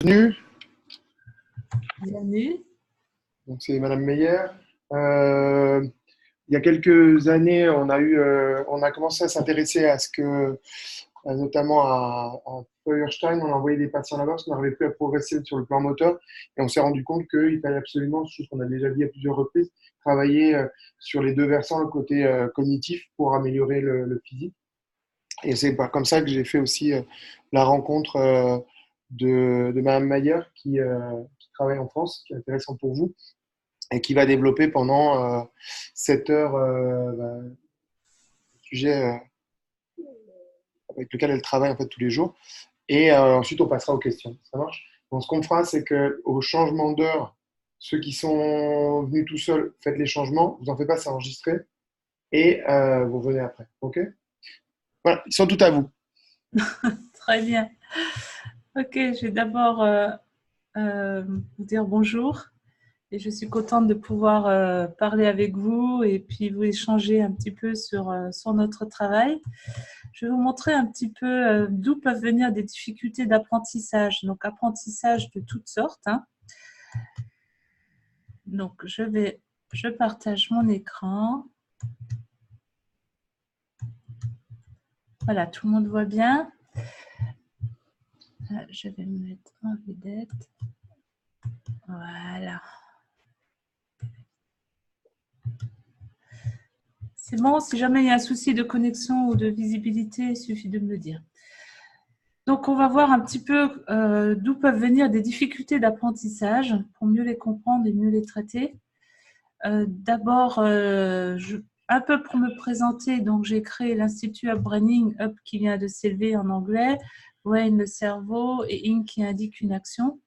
Bienvenue, Bienvenue. donc c'est Madame Meyer. Il y a quelques années, on a commencé à s'intéresser à ce que, notamment à Feuerstein, on a envoyé des patients là-bas parce qu'on n'arrivait plus à progresser sur le plan moteur et on s'est rendu compte qu'il fallait absolument, chose qu'on a déjà dit à plusieurs reprises, travailler sur les deux versants, le côté cognitif pour améliorer le physique. Et c'est comme ça que j'ai fait aussi la rencontre de Madame Mayer qui travaille en France, qui est intéressant pour vous, et qui va développer pendant 7 heures le sujet avec lequel elle travaille en fait tous les jours. Et ensuite, on passera aux questions. Ça marche? Donc, ce qu'on fera, c'est que au changement d'heure, ceux qui sont venus tout seuls, faites les changements. Vous en faites pas, c'est enregistré. Et vous venez après. OK? Voilà, ils sont tout à vous. Très bien. Ok, je vais d'abord vous dire bonjour et je suis contente de pouvoir parler avec vous et puis vous échanger un petit peu sur notre travail. Je vais vous montrer un petit peu d'où peuvent venir des difficultés d'apprentissage. Donc, apprentissage de toutes sortes, hein. Donc, je partage mon écran. Voilà, tout le monde voit bien. Là, je vais me mettre en vedette. Voilà. C'est bon, si jamais il y a un souci de connexion ou de visibilité, il suffit de me le dire. Donc, on va voir un petit peu d'où peuvent venir des difficultés d'apprentissage pour mieux les comprendre et mieux les traiter. D'abord, un peu pour me présenter, donc j'ai créé l'Institut Upbraining, Up qui vient de s'élever en anglais, Brain le cerveau et In qui indique une action.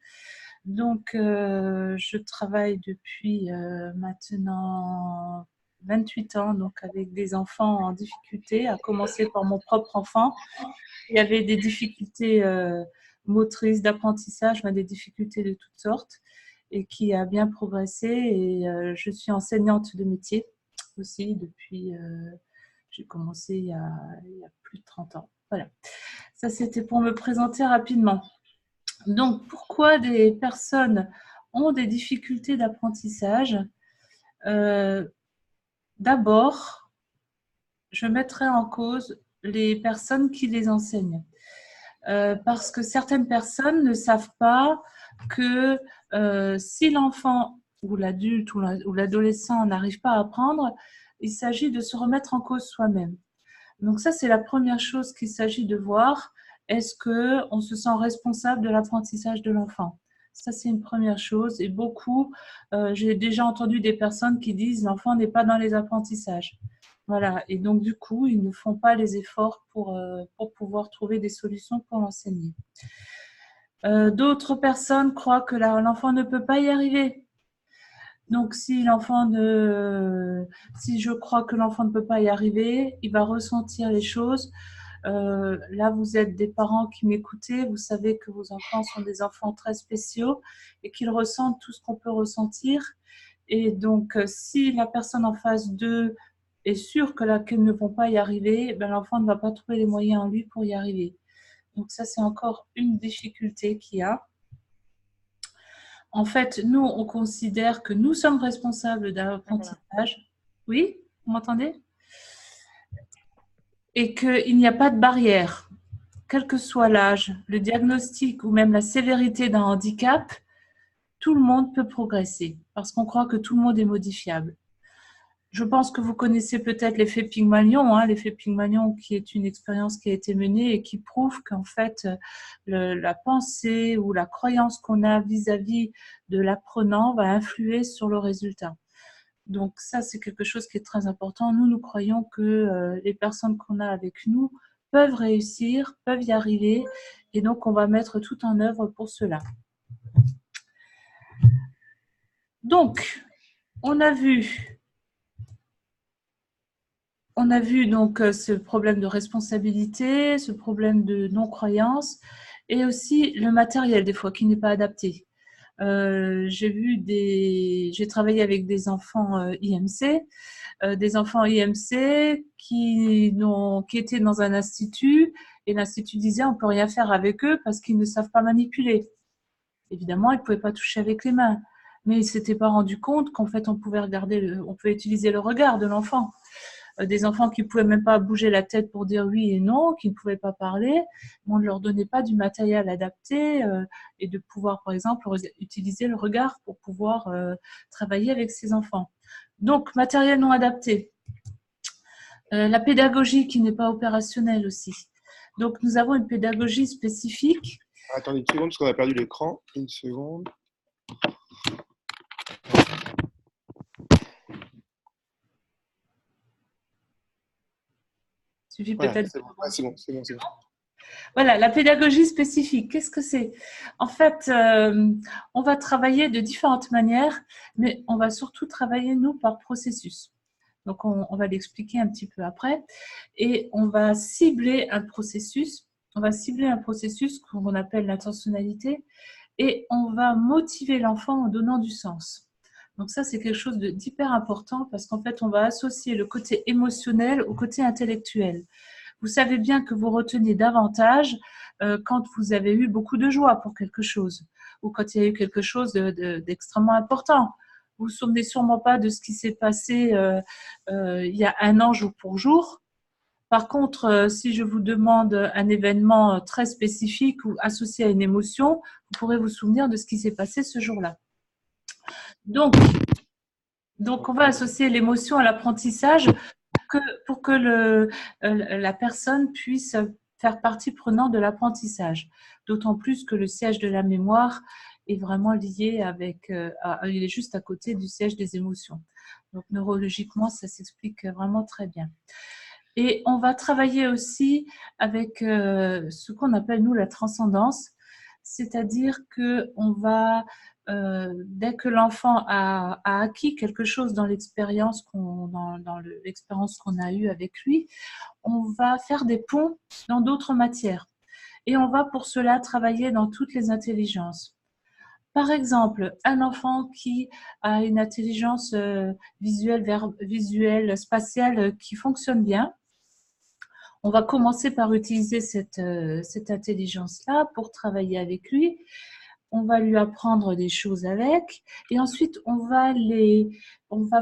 Donc, je travaille depuis maintenant 28 ans, donc avec des enfants en difficulté, à commencer par mon propre enfant. Il y avait des difficultés motrices, d'apprentissage, des difficultés de toutes sortes, et qui a bien progressé. Et je suis enseignante de métier aussi depuis, j'ai commencé il y a plus de 30 ans. Voilà, ça c'était pour me présenter rapidement. Donc, pourquoi des personnes ont des difficultés d'apprentissage? D'abord, je mettrai en cause les personnes qui les enseignent. Parce que certaines personnes ne savent pas que si l'enfant ou l'adulte ou l'adolescent n'arrive pas à apprendre, il s'agit de se remettre en cause soi-même. Donc ça, c'est la première chose qu'il s'agit de voir. Est-ce qu'on se sent responsable de l'apprentissage de l'enfant? Ça, c'est une première chose. Et beaucoup, j'ai déjà entendu des personnes qui disent l'enfant n'est pas dans les apprentissages. Voilà. Et donc, du coup, ils ne font pas les efforts pour pouvoir trouver des solutions pour l'enseigner. D'autres personnes croient que l'enfant ne peut pas y arriver. Donc, si je crois que l'enfant ne peut pas y arriver, il va ressentir les choses. Là, vous êtes des parents qui m'écoutez, vous savez que vos enfants sont des enfants très spéciaux et qu'ils ressentent tout ce qu'on peut ressentir. Et donc, si la personne en face d'eux est sûre qu'ils ne vont pas y arriver, ben, l'enfant ne va pas trouver les moyens en lui pour y arriver. Donc ça, c'est encore une difficulté qu'il y a. En fait, nous, on considère que nous sommes responsables de l'apprentissage. Oui, vous m'entendez? Et qu'il n'y a pas de barrière. Quel que soit l'âge, le diagnostic ou même la sévérité d'un handicap, tout le monde peut progresser parce qu'on croit que tout le monde est modifiable. Je pense que vous connaissez peut-être l'effet Pygmalion, hein, l'effet Pygmalion qui est une expérience qui a été menée et qui prouve qu'en fait, la pensée ou la croyance qu'on a vis-à-vis de l'apprenant va influer sur le résultat. Donc ça, c'est quelque chose qui est très important. Nous croyons que les personnes qu'on a avec nous peuvent réussir, peuvent y arriver, et donc on va mettre tout en œuvre pour cela. Donc, on a vu donc ce problème de responsabilité, ce problème de non-croyance et aussi le matériel des fois qui n'est pas adapté. J'ai travaillé avec des enfants IMC, qui étaient dans un institut et l'institut disait on peut rien faire avec eux parce qu'ils ne savent pas manipuler. Évidemment, il ne pouvait pas toucher avec les mains, mais il ne s'était pas rendu compte qu'en fait, on pouvait utiliser le regard de l'enfant. Des enfants qui ne pouvaient même pas bouger la tête pour dire oui et non, qui ne pouvaient pas parler, on ne leur donnait pas du matériel adapté et de pouvoir, par exemple, utiliser le regard pour pouvoir travailler avec ces enfants. Donc, matériel non adapté. La pédagogie qui n'est pas opérationnelle aussi. Donc, nous avons une pédagogie spécifique. Attendez une seconde, parce qu'on a perdu l'écran. Une seconde. Il suffit Voilà, peut-être. c'est bon. Voilà, la pédagogie spécifique, qu'est-ce que c'est? En fait, on va travailler de différentes manières, mais on va surtout travailler, nous, par processus. Donc, on va l'expliquer un petit peu après. Et on va cibler un processus. On va cibler un processus qu'on appelle l'intentionnalité. Et on va motiver l'enfant en donnant du sens. Donc ça, c'est quelque chose d'hyper important parce qu'en fait, on va associer le côté émotionnel au côté intellectuel. Vous savez bien que vous retenez davantage quand vous avez eu beaucoup de joie pour quelque chose ou quand il y a eu quelque chose d'extrêmement important. Vous ne vous souvenez sûrement pas de ce qui s'est passé il y a un an jour pour jour. Par contre, si je vous demande un événement très spécifique ou associé à une émotion, vous pourrez vous souvenir de ce qui s'est passé ce jour-là. Donc, on va associer l'émotion à l'apprentissage pour que la personne puisse faire partie prenante de l'apprentissage. D'autant plus que le siège de la mémoire est vraiment lié il est juste à côté du siège des émotions. Donc, neurologiquement, ça s'explique vraiment très bien. Et on va travailler aussi avec ce qu'on appelle, nous, la transcendance, c'est-à-dire qu'on va, dès que l'enfant a acquis quelque chose dans l'expérience qu'on a eue avec lui, on va faire des ponts dans d'autres matières. Et on va pour cela travailler dans toutes les intelligences. Par exemple, un enfant qui a une intelligence visuelle, spatiale qui fonctionne bien, on va commencer par utiliser cette intelligence-là pour travailler avec lui. On va lui apprendre des choses avec et ensuite on va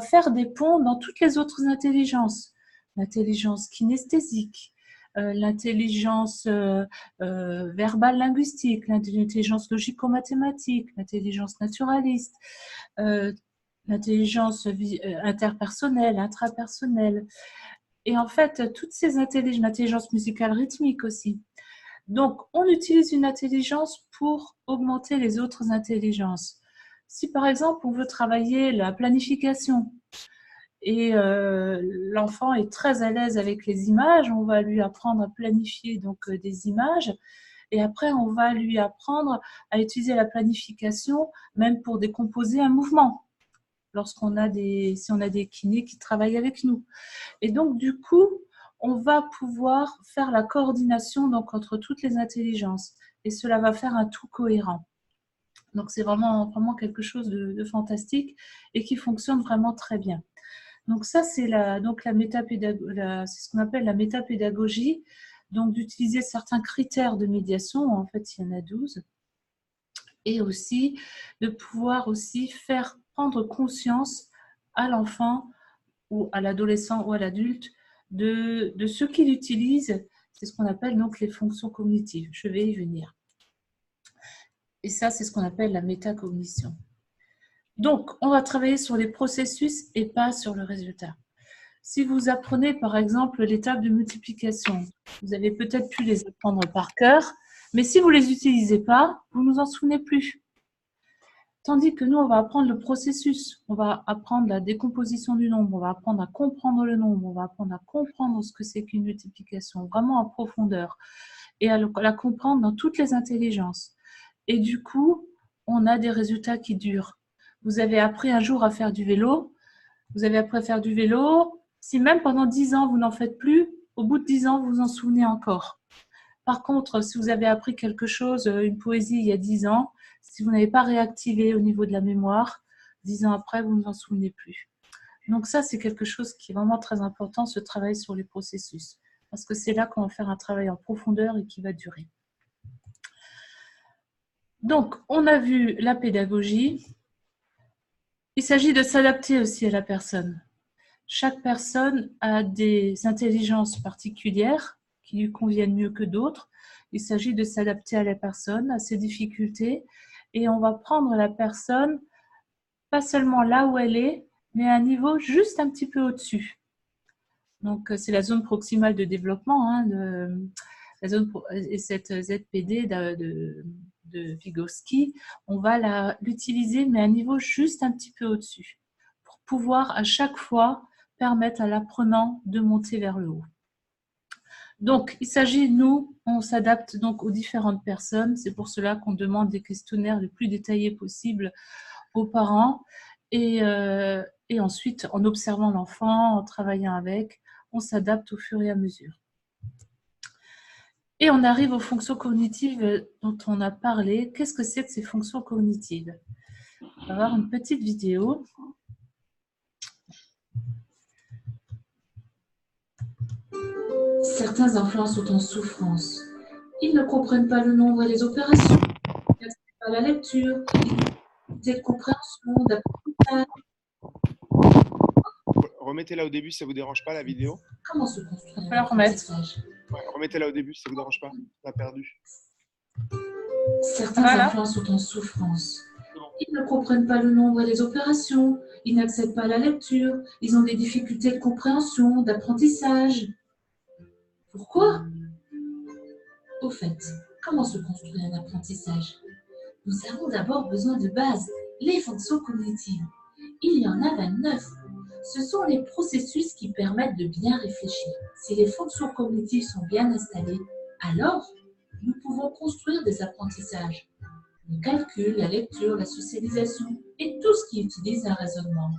faire des ponts dans toutes les autres intelligences. L'intelligence kinesthésique, l'intelligence verbale linguistique, l'intelligence logico-mathématique, l'intelligence naturaliste, l'intelligence interpersonnelle, intrapersonnelle. Et en fait, toutes ces intelligences, l'intelligence musicale rythmique aussi. Donc, on utilise une intelligence pour augmenter les autres intelligences. Si par exemple, on veut travailler la planification et l'enfant est très à l'aise avec les images, on va lui apprendre à planifier donc des images et après, on va lui apprendre à utiliser la planification même pour décomposer un mouvement si on a des kinés qui travaillent avec nous. Et donc, du coup, on va pouvoir faire la coordination donc, entre toutes les intelligences. Et cela va faire un tout cohérent. Donc, c'est vraiment quelque chose de fantastique et qui fonctionne vraiment très bien. Donc, ça, c'est ce qu'on appelle la métapédagogie. Donc, d'utiliser certains critères de médiation. En fait, il y en a 12. Et aussi, de pouvoir aussi faire prendre conscience à l'enfant ou à l'adolescent ou à l'adulte de ce qu'il utilise. C'est ce qu'on appelle donc les fonctions cognitives. Je vais y venir. Et ça, c'est ce qu'on appelle la métacognition. Donc, on va travailler sur les processus et pas sur le résultat. Si vous apprenez, par exemple, les tables de multiplication, vous avez peut-être pu les apprendre par cœur, mais si vous ne les utilisez pas, vous ne vous en souvenez plus. Tandis que nous, on va apprendre le processus, on va apprendre la décomposition du nombre, on va apprendre à comprendre le nombre, on va apprendre à comprendre ce que c'est qu'une multiplication, vraiment en profondeur, et à la comprendre dans toutes les intelligences. Et du coup, on a des résultats qui durent. Vous avez appris un jour à faire du vélo, vous avez appris à faire du vélo, si même pendant 10 ans, vous n'en faites plus, au bout de 10 ans, vous vous en souvenez encore. Par contre, si vous avez appris quelque chose, une poésie il y a 10 ans, si vous n'avez pas réactivé au niveau de la mémoire, 10 ans après, vous ne vous en souvenez plus. Donc ça, c'est quelque chose qui est vraiment très important, ce travail sur les processus. Parce que c'est là qu'on va faire un travail en profondeur et qui va durer. Donc, on a vu la pédagogie. Il s'agit de s'adapter aussi à la personne. Chaque personne a des intelligences particulières qui lui conviennent mieux que d'autres. Il s'agit de s'adapter à la personne, à ses difficultés, et on va prendre la personne pas seulement là où elle est, mais à un niveau juste un petit peu au-dessus. Donc, c'est la zone proximale de développement, hein, la zone, et cette ZPD de Vygotsky, on va l'utiliser, mais à un niveau juste un petit peu au-dessus, pour pouvoir à chaque fois permettre à l'apprenant de monter vers le haut. Donc, il s'agit, nous, on s'adapte donc aux différentes personnes. C'est pour cela qu'on demande des questionnaires les plus détaillés possibles aux parents. Et ensuite, en observant l'enfant, en travaillant avec, on s'adapte au fur et à mesure. Et on arrive aux fonctions cognitives dont on a parlé. Qu'est-ce que c'est que ces fonctions cognitives? On va voir une petite vidéo. Certains enfants sont en souffrance. Ils ne comprennent pas le nombre et les opérations. Ils n'acceptent pas la lecture. Ils ont des compréhensions, d'apprentissage. Remettez-la au début si ça ne vous dérange pas, la vidéo. Comment se construire un apprentissage? Ouais, remettez-la au début si ça ne vous dérange pas. On a perdu. Certains enfants sont en souffrance. Ils ne comprennent pas le nombre et les opérations. Ils n'acceptent pas la lecture. Ils ont des difficultés de compréhension, d'apprentissage. Pourquoi? Au fait, comment se construit un apprentissage? Nous avons d'abord besoin de base, les fonctions cognitives. Il y en a 29. Ce sont les processus qui permettent de bien réfléchir. Si les fonctions cognitives sont bien installées, alors nous pouvons construire des apprentissages. Le calcul, la lecture, la socialisation et tout ce qui utilise un raisonnement.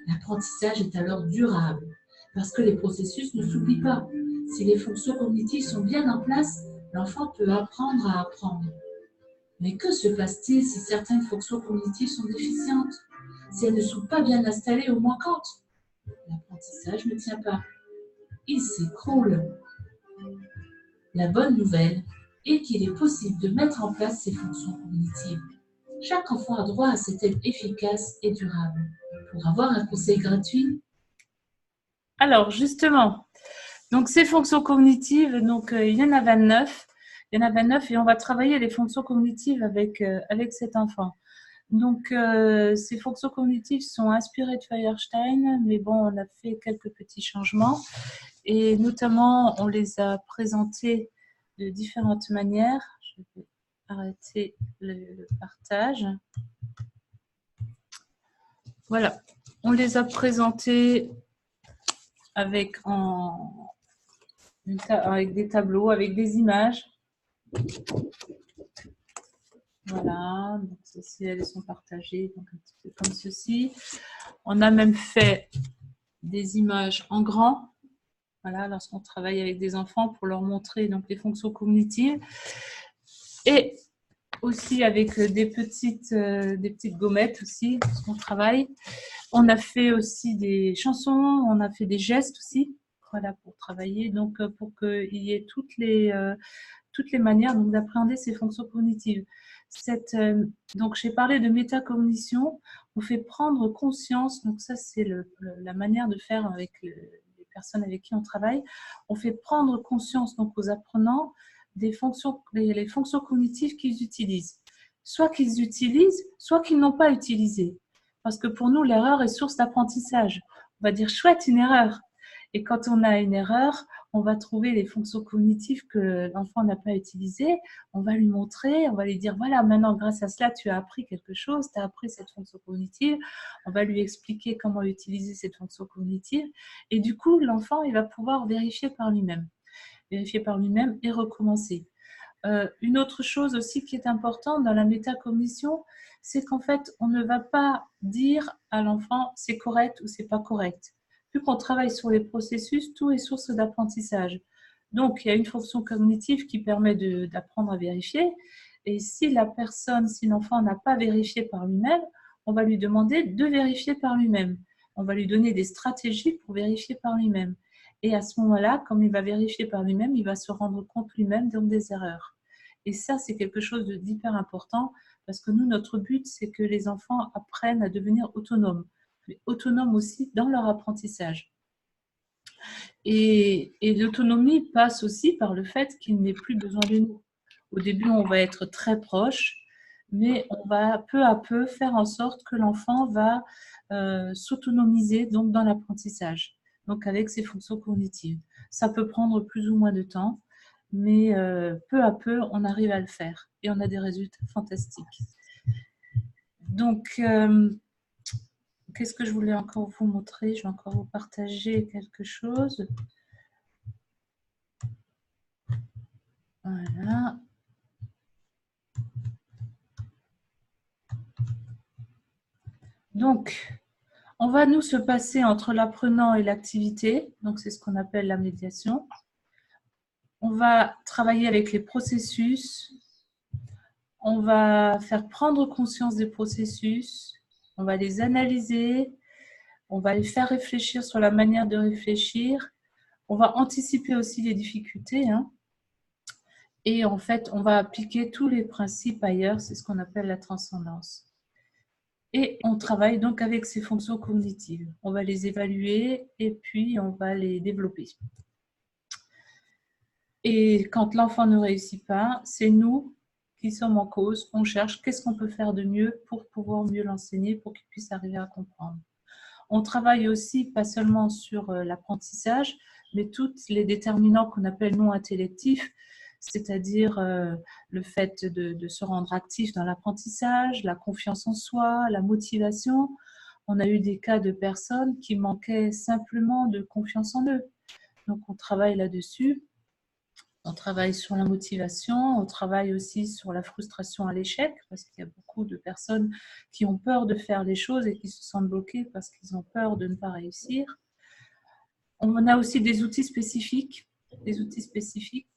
L'apprentissage est alors durable parce que les processus ne s'oublient pas. Si les fonctions cognitives sont bien en place, l'enfant peut apprendre à apprendre. Mais que se passe-t-il si certaines fonctions cognitives sont déficientes? Si elles ne sont pas bien installées ou manquantes? L'apprentissage ne tient pas. Il s'écroule. La bonne nouvelle est qu'il est possible de mettre en place ces fonctions cognitives. Chaque enfant a droit à cette aide efficace et durable. Pour avoir un conseil gratuit. Alors, justement, donc ces fonctions cognitives, donc, il y en a 29. Il y en a 29 et on va travailler les fonctions cognitives avec cet enfant. Donc, ces fonctions cognitives sont inspirées de Feuerstein, mais bon, on a fait quelques petits changements. Et notamment, on les a présentées de différentes manières. Je vais arrêter le partage. Voilà, on les a présentées avec des tableaux, avec des images. Voilà, donc ceci, elles sont partagées donc un petit peu comme ceci. On a même fait des images en grand. Voilà, lorsqu'on travaille avec des enfants pour leur montrer donc les fonctions cognitives. Et aussi avec des petites gommettes aussi, lorsqu'on travaille. On a fait aussi des chansons, on a fait des gestes aussi, voilà, pour travailler, donc pour qu'il y ait toutes les manières d'appréhender ces fonctions cognitives. Donc, j'ai parlé de métacognition, on fait prendre conscience, donc ça c'est la manière de faire avec les personnes avec qui on travaille, on fait prendre conscience donc aux apprenants des fonctions, les fonctions cognitives qu'ils utilisent. Soit qu'ils utilisent, soit qu'ils n'ont pas utilisées. Parce que pour nous, l'erreur est source d'apprentissage. On va dire chouette, une erreur. Et quand on a une erreur, on va trouver les fonctions cognitives que l'enfant n'a pas utilisées. On va lui montrer, on va lui dire, voilà, maintenant, grâce à cela, tu as appris quelque chose, tu as appris cette fonction cognitive. On va lui expliquer comment utiliser cette fonction cognitive. Et du coup, l'enfant, il va pouvoir vérifier par lui-même et recommencer. Une autre chose aussi qui est importante dans la métacognition, c'est qu'en fait, on ne va pas dire à l'enfant c'est correct ou c'est pas correct. Vu qu'on travaille sur les processus, tout est source d'apprentissage. Donc, il y a une fonction cognitive qui permet d'apprendre à vérifier. Et si l'enfant n'a pas vérifié par lui-même, on va lui demander de vérifier par lui-même. On va lui donner des stratégies pour vérifier par lui-même. Et à ce moment-là, comme il va vérifier par lui-même, il va se rendre compte lui-même donc des erreurs. Et ça, c'est quelque chose d'hyper important parce que nous, notre but, c'est que les enfants apprennent à devenir autonomes, mais autonomes aussi dans leur apprentissage. Et l'autonomie passe aussi par le fait qu'il n'ait plus besoin de nous. Au début, on va être très proche, mais on va peu à peu faire en sorte que l'enfant va s'autonomiser donc dans l'apprentissage, donc avec ses fonctions cognitives. Ça peut prendre plus ou moins de temps, mais peu à peu, on arrive à le faire et on a des résultats fantastiques. Donc, qu'est-ce que je voulais encore vous montrer? Je vais encore vous partager quelque chose. Voilà. Donc, on va nous se passer entre l'apprenant et l'activité. Donc, c'est ce qu'on appelle la médiation. On va travailler avec les processus. On va faire prendre conscience des processus. On va les analyser. On va les faire réfléchir sur la manière de réfléchir. On va anticiper aussi les difficultés. Et en fait, on va appliquer tous les principes ailleurs. C'est ce qu'on appelle la transcendance. Et on travaille donc avec ces fonctions cognitives. On va les évaluer et puis on va les développer. Et quand l'enfant ne réussit pas, c'est nous qui sommes en cause. On cherche qu'est-ce qu'on peut faire de mieux pour pouvoir mieux l'enseigner, pour qu'il puisse arriver à comprendre. On travaille aussi pas seulement sur l'apprentissage, mais tous les déterminants qu'on appelle non intellectifs, c'est-à-dire le fait de se rendre actif dans l'apprentissage, la confiance en soi, la motivation. On a eu des cas de personnes qui manquaient simplement de confiance en eux. Donc, on travaille là-dessus. On travaille sur la motivation, on travaille aussi sur la frustration à l'échec, parce qu'il y a beaucoup de personnes qui ont peur de faire les choses et qui se sentent bloquées parce qu'ils ont peur de ne pas réussir. On a aussi des outils spécifiques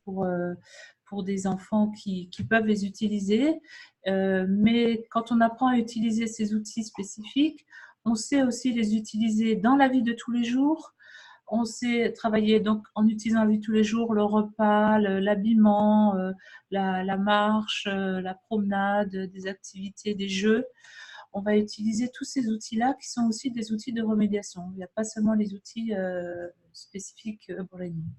pour des enfants qui peuvent les utiliser. Mais quand on apprend à utiliser ces outils spécifiques, on sait aussi les utiliser dans la vie de tous les jours. On sait travailler donc en utilisant la vie de tous les jours, le repas, l'habillement, la marche, la promenade, des activités, des jeux. On va utiliser tous ces outils-là qui sont aussi des outils de remédiation. Il n'y a pas seulement les outils spécifiques pour les nuits.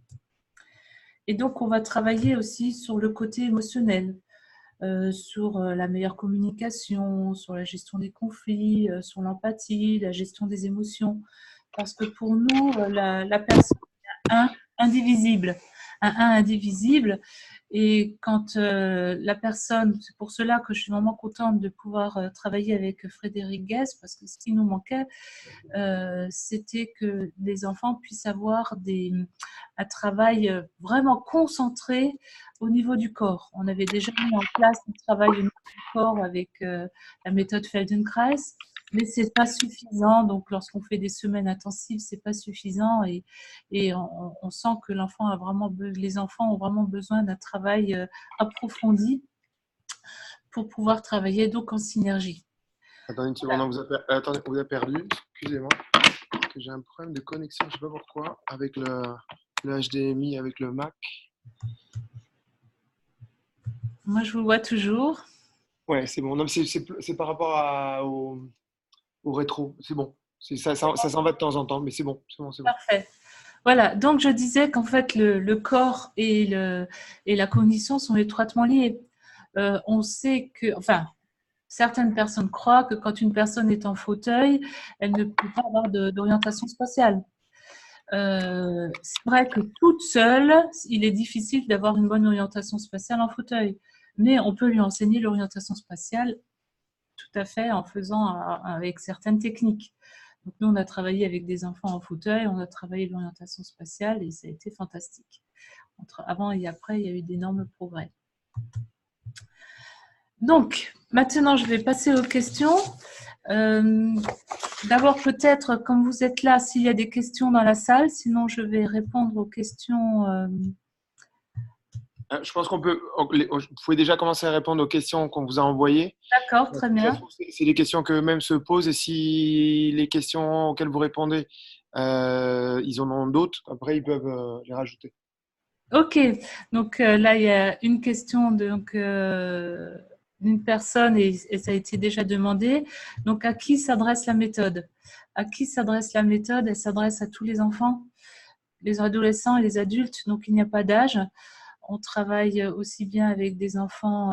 Et donc, on va travailler aussi sur le côté émotionnel, sur la meilleure communication, sur la gestion des conflits, sur l'empathie, la gestion des émotions. Parce que pour nous, la personne est un indivisible. Un indivisible. Et quand la personne, c'est pour cela que je suis vraiment contente de pouvoir travailler avec Frédéric Guès, parce que ce qui nous manquait, c'était que les enfants puissent avoir un travail vraiment concentré au niveau du corps. On avait déjà mis en place un travail au niveau du corps avec la méthode Feldenkrais, mais c'est pas suffisant. Donc, lorsqu'on fait des semaines intensives, c'est pas suffisant et on sent que les enfants ont vraiment besoin d'un travail approfondi pour pouvoir travailler donc en synergie. Attendez une seconde, on vous a perdu. Excusez-moi, parce que j'ai un problème de connexion, je ne sais pas pourquoi, avec le HDMI, avec le Mac. Moi, je vous vois toujours. Ouais, c'est bon. Non, c'est par rapport au rétro. C'est bon. Ça s'en va de temps en temps, mais c'est bon. Parfait. Voilà, donc je disais qu'en fait, le corps et la cognition sont étroitement liés. On sait que, enfin, certaines personnes croient que quand une personne est en fauteuil, elle ne peut pas avoir d'orientation spatiale. C'est vrai que toute seule, il est difficile d'avoir une bonne orientation spatiale en fauteuil, mais on peut lui enseigner l'orientation spatiale tout à fait en faisant avec certaines techniques. Donc nous, on a travaillé avec des enfants en fauteuil, on a travaillé l'orientation spatiale et ça a été fantastique. Avant et après, il y a eu d'énormes progrès. Donc, maintenant, je vais passer aux questions. D'abord, peut-être, comme vous êtes là, s'il y a des questions dans la salle, sinon je vais répondre aux questions. Je pense vous pouvez déjà commencer à répondre aux questions qu'on vous a envoyées. D'accord, très bien. C'est des questions que eux-mêmes se posent et si les questions auxquelles vous répondez, ils en ont d'autres, après ils peuvent les rajouter. Ok, donc là, il y a une question d'une personne et ça a été déjà demandé. Donc, à qui s'adresse la méthode? À qui s'adresse la méthode? Elle s'adresse à tous les enfants, les adolescents et les adultes, donc il n'y a pas d'âge. On travaille aussi bien avec des enfants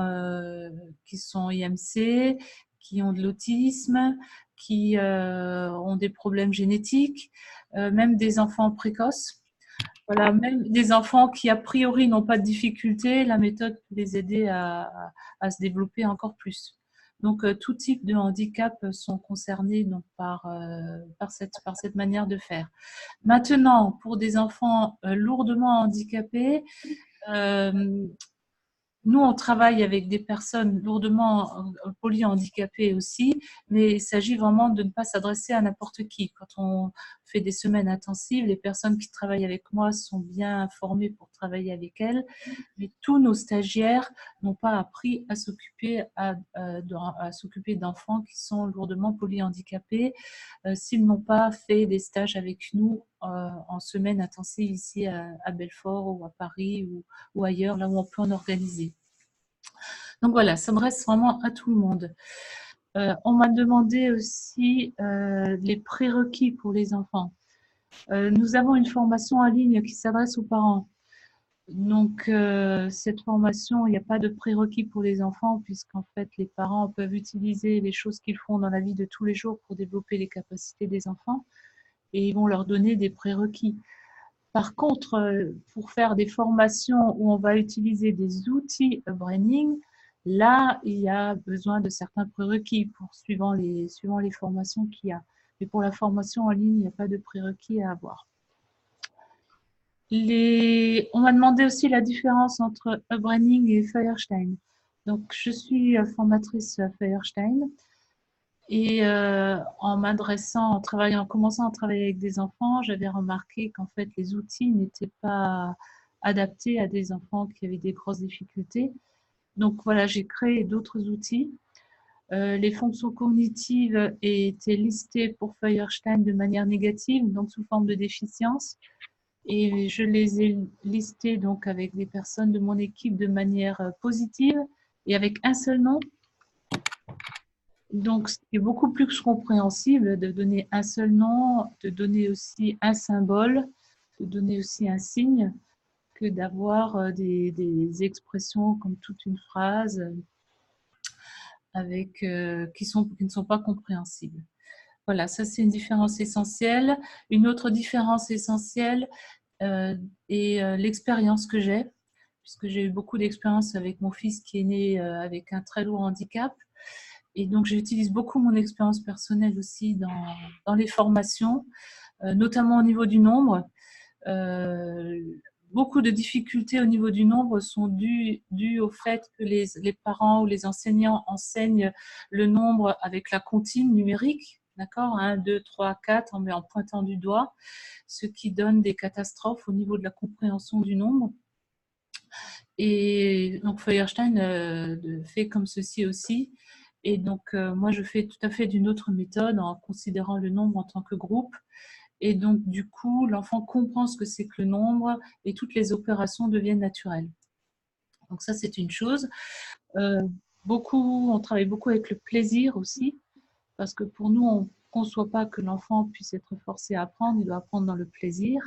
qui sont IMC, qui ont de l'autisme, qui ont des problèmes génétiques, même des enfants précoces. Voilà, même des enfants qui a priori n'ont pas de difficultés, la méthode peut les aider à se développer encore plus. Donc, tout type de handicap sont concernés donc, par cette manière de faire. Maintenant, pour des enfants lourdement handicapés, euh, nous, on travaille avec des personnes lourdement polyhandicapées aussi, mais il s'agit vraiment de ne pas s'adresser à n'importe qui. Quand on fait des semaines intensives, les personnes qui travaillent avec moi sont bien formées pour travailler avec elles, mais tous nos stagiaires n'ont pas appris à s'occuper d'enfants qui sont lourdement polyhandicapés s'ils n'ont pas fait des stages avec nous en semaine intensive ici à Belfort ou à Paris ou ailleurs, là où on peut en organiser. Donc voilà, ça s'adresse vraiment à tout le monde. On m'a demandé aussi les prérequis pour les enfants. Nous avons une formation en ligne qui s'adresse aux parents. Donc, cette formation, il n'y a pas de prérequis pour les enfants, puisqu'en fait, les parents peuvent utiliser les choses qu'ils font dans la vie de tous les jours pour développer les capacités des enfants et ils vont leur donner des prérequis. Par contre, pour faire des formations où on va utiliser des outils Braining, là, il y a besoin de certains prérequis suivant les formations qu'il y a. Mais pour la formation en ligne, il n'y a pas de prérequis à avoir. On m'a demandé aussi la différence entre Braining et Feuerstein. Donc, je suis formatrice Feuerstein. Et en commençant à travailler avec des enfants, j'avais remarqué qu'en fait, les outils n'étaient pas adaptés à des enfants qui avaient des grosses difficultés. Donc voilà, j'ai créé d'autres outils. Les fonctions cognitives étaient listées pour Feuerstein de manière négative, donc sous forme de déficience. Et je les ai listées donc avec des personnes de mon équipe de manière positive et avec un seul nom. Donc, c'est beaucoup plus compréhensible de donner un seul nom, de donner aussi un symbole, de donner aussi un signe, que d'avoir des expressions comme toute une phrase qui ne sont pas compréhensibles. Voilà, ça c'est une différence essentielle. Une autre différence essentielle est l'expérience que j'ai, puisque j'ai eu beaucoup d'expérience avec mon fils qui est né avec un très lourd handicap. Et donc, j'utilise beaucoup mon expérience personnelle aussi dans les formations, notamment au niveau du nombre. Beaucoup de difficultés au niveau du nombre sont dues au fait que les parents ou les enseignants enseignent le nombre avec la comptine numérique, d'accord, 1, 2, 3, 4, en pointant du doigt, ce qui donne des catastrophes au niveau de la compréhension du nombre. Et donc Feuerstein fait comme ceci aussi. Et donc moi je fais tout à fait d'une autre méthode en considérant le nombre en tant que groupe. Et donc du coup l'enfant comprend ce que c'est que le nombre et toutes les opérations deviennent naturelles. Donc ça c'est une chose. On travaille beaucoup avec le plaisir aussi, parce que pour nous on ne conçoit pas que l'enfant puisse être forcé à apprendre, il doit apprendre dans le plaisir.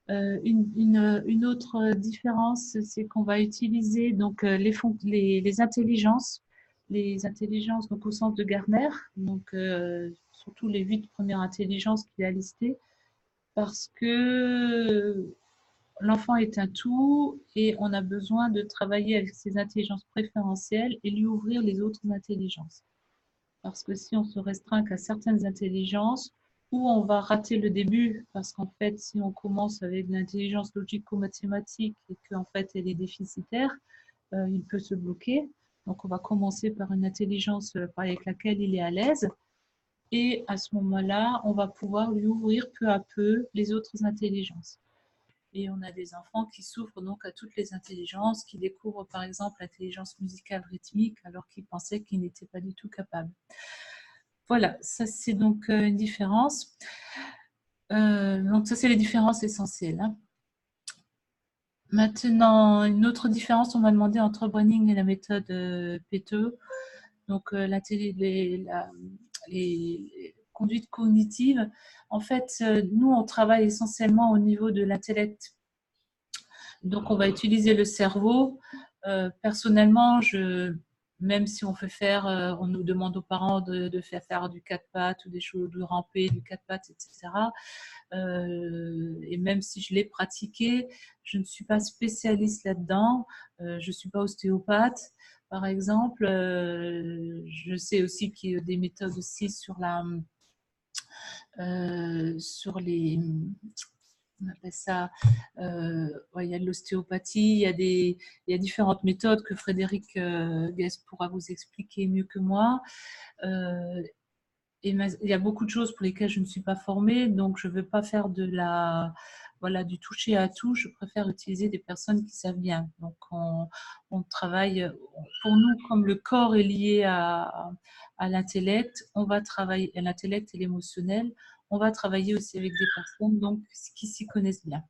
Une autre différence, c'est qu'on va utiliser donc les intelligences donc au sens de Gardner, donc surtout les 8 premières intelligences qu'il a listées, parce que l'enfant est un tout et on a besoin de travailler avec ses intelligences préférentielles et lui ouvrir les autres intelligences. Parce que si on se restreint qu'à certaines intelligences, ou on va rater le début, parce qu'en fait, si on commence avec l'intelligence logico-mathématique et qu'en fait elle est déficitaire, il peut se bloquer. Donc on va commencer par une intelligence avec laquelle il est à l'aise. Et à ce moment-là, on va pouvoir lui ouvrir peu à peu les autres intelligences. Et on a des enfants qui souffrent donc à toutes les intelligences, qui découvrent par exemple l'intelligence musicale rythmique alors qu'ils pensaient qu'ils n'étaient pas du tout capables. Voilà, ça c'est donc une différence. Donc ça c'est les différences essentielles. Hein. Maintenant, une autre différence, on m'a demandé entre Browning et la méthode PTE. Donc, les conduites cognitives. En fait, nous, on travaille essentiellement au niveau de l'intellect. Donc, on va utiliser le cerveau. Personnellement, même si on fait faire, on nous demande aux parents de faire du quatre pattes ou des choses, de ramper, du quatre pattes, etc. Et même si je l'ai pratiqué, je ne suis pas spécialiste là-dedans. Je ne suis pas ostéopathe, par exemple. Je sais aussi qu'il y a des méthodes aussi sur les, on appelle ça, ouais, il y a de l'ostéopathie, il y a différentes méthodes que Frédéric Guest pourra vous expliquer mieux que moi. Et il y a beaucoup de choses pour lesquelles je ne suis pas formée, donc je ne veux pas faire voilà, du toucher à tout. Je préfère utiliser des personnes qui savent bien. Donc, on travaille, pour nous, comme le corps est lié à l'intellect, on va travailler, à l'intellect et l'émotionnel, on va travailler aussi avec des personnes donc, qui s'y connaissent bien.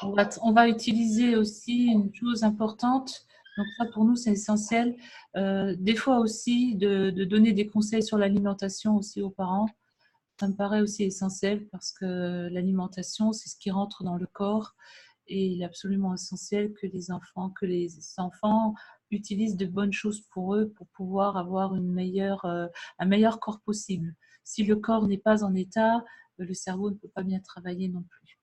On va utiliser aussi une chose importante. Donc ça, pour nous, c'est essentiel. Des fois aussi, de donner des conseils sur l'alimentation aussi aux parents. Ça me paraît aussi essentiel parce que l'alimentation, c'est ce qui rentre dans le corps et il est absolument essentiel que les enfants utilisent de bonnes choses pour eux pour pouvoir avoir un meilleur corps possible. Si le corps n'est pas en état, le cerveau ne peut pas bien travailler non plus.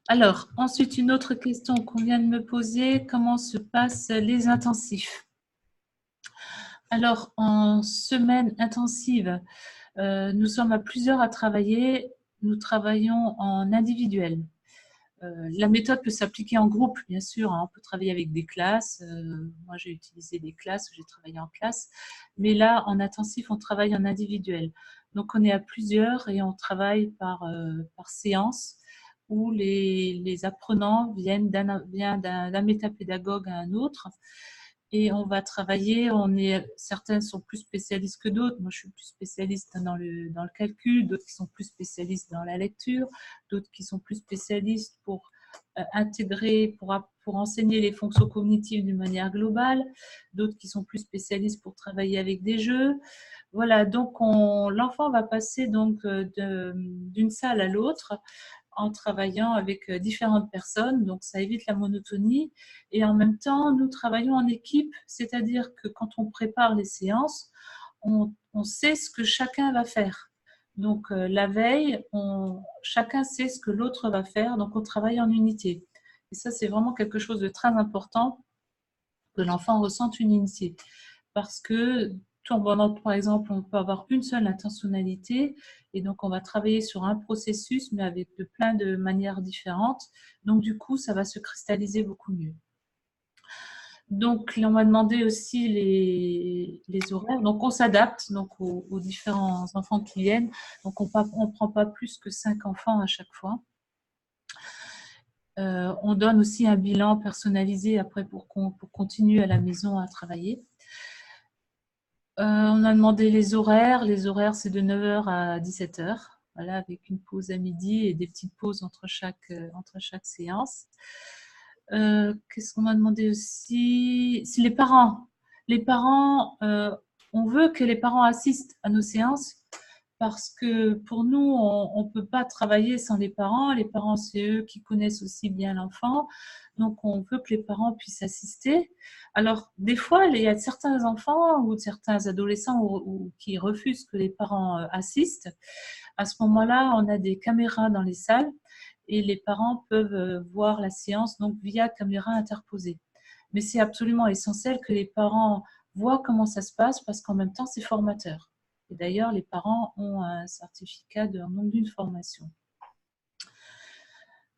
Alors, ensuite, une autre question qu'on vient de me poser, comment se passent les intensifs? Alors, en semaine intensive, nous sommes à plusieurs à travailler. Nous travaillons en individuel. La méthode peut s'appliquer en groupe, bien sûr. On peut travailler avec des classes. Moi, j'ai utilisé des classes, j'ai travaillé en classe. Mais là, en intensif, on travaille en individuel. Donc, on est à plusieurs et on travaille par séance où les apprenants viennent d'un métapédagogue à un autre. Et on va travailler, certains sont plus spécialistes que d'autres. Moi, je suis plus spécialiste dans le calcul, d'autres qui sont plus spécialistes dans la lecture, d'autres qui sont plus spécialistes pour intégrer, pour enseigner les fonctions cognitives d'une manière globale, d'autres qui sont plus spécialistes pour travailler avec des jeux. Voilà, donc l'enfant va passer donc d'une salle à l'autre en travaillant avec différentes personnes, donc ça évite la monotonie. Et en même temps, nous travaillons en équipe, c'est-à-dire que quand on prépare les séances, on sait ce que chacun va faire. Donc la veille, chacun sait ce que l'autre va faire, donc on travaille en unité. Et ça, c'est vraiment quelque chose de très important, que l'enfant ressente une unité. Parce que par exemple, on peut avoir une seule intentionnalité et donc on va travailler sur un processus, mais avec plein de manières différentes. Donc du coup, ça va se cristalliser beaucoup mieux. Donc, on m'a demandé aussi les horaires. Donc, on s'adapte donc aux différents enfants qui viennent. Donc, on ne prend pas plus que 5 enfants à chaque fois. On donne aussi un bilan personnalisé après pour continuer à la maison à travailler. On a demandé les horaires. Les horaires, c'est de 9h à 17h, voilà, avec une pause à midi et des petites pauses entre chaque séance. Qu'est-ce qu'on m'a demandé aussi? Si les parents, on veut que les parents assistent à nos séances parce que pour nous, on ne peut pas travailler sans les parents. Les parents, c'est eux qui connaissent aussi bien l'enfant. Donc, on veut que les parents puissent assister. Alors, des fois, il y a certains enfants ou certains adolescents qui refusent que les parents assistent. À ce moment-là, on a des caméras dans les salles et les parents peuvent voir la séance donc via caméra interposée. Mais c'est absolument essentiel que les parents voient comment ça se passe parce qu'en même temps, c'est formateur. Et d'ailleurs, les parents ont un certificat d'une formation.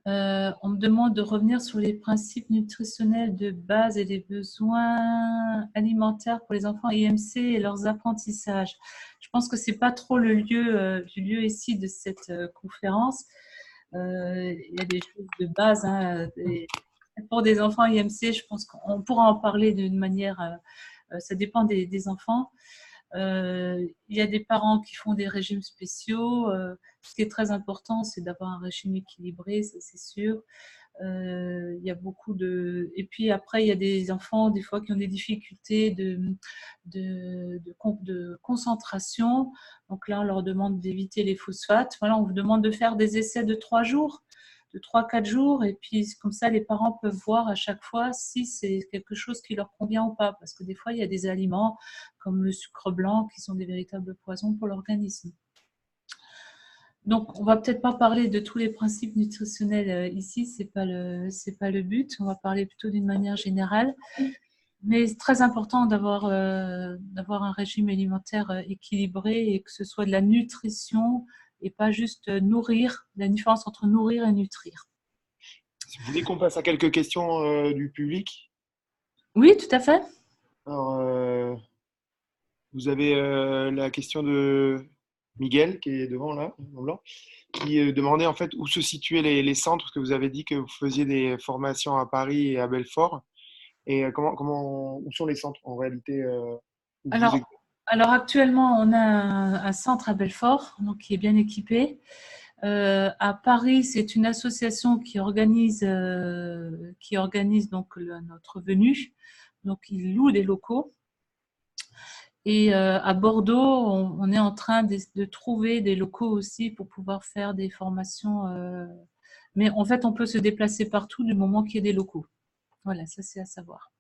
On me demande de revenir sur les principes nutritionnels de base et les besoins alimentaires pour les enfants IMC et leurs apprentissages. Je pense que ce n'est pas trop le lieu ici de cette conférence. Il y a des choses de base. Pour des enfants IMC, je pense qu'on pourra en parler d'une manière, ça dépend des enfants. Il y a des parents qui font des régimes spéciaux. Ce qui est très important, c'est d'avoir un régime équilibré, ça c'est sûr. Il y a beaucoup de... Et puis après, il y a des enfants, des fois, qui ont des difficultés de concentration. Donc là, on leur demande d'éviter les phosphates. Voilà, on vous demande de faire des essais de 3 jours, de 3-4 jours. Et puis, comme ça, les parents peuvent voir à chaque fois si c'est quelque chose qui leur convient ou pas. Parce que des fois, il y a des aliments comme le sucre blanc qui sont des véritables poisons pour l'organisme. Donc, on va peut-être pas parler de tous les principes nutritionnels ici, c'est pas le but. On va parler plutôt d'une manière générale. Mais c'est très important d'avoir un régime alimentaire équilibré et que ce soit de la nutrition et pas juste nourrir. La différence entre nourrir et nutrir. Vous voulez qu'on passe à quelques questions du public? Oui, tout à fait. Alors, vous avez la question de Miguel qui est devant là, en blanc, qui demandait en fait où se situaient les centres, parce que vous avez dit que vous faisiez des formations à Paris et à Belfort. Et où sont les centres en réalité où vous Alors actuellement, on a un centre à Belfort, donc qui est bien équipé. À Paris, c'est une association qui organise donc notre venue. Donc, ils louent des locaux. Et à Bordeaux, on est en train de trouver des locaux aussi pour pouvoir faire des formations. Mais en fait, on peut se déplacer partout du moment qu'il y ait des locaux. Voilà, ça c'est à savoir.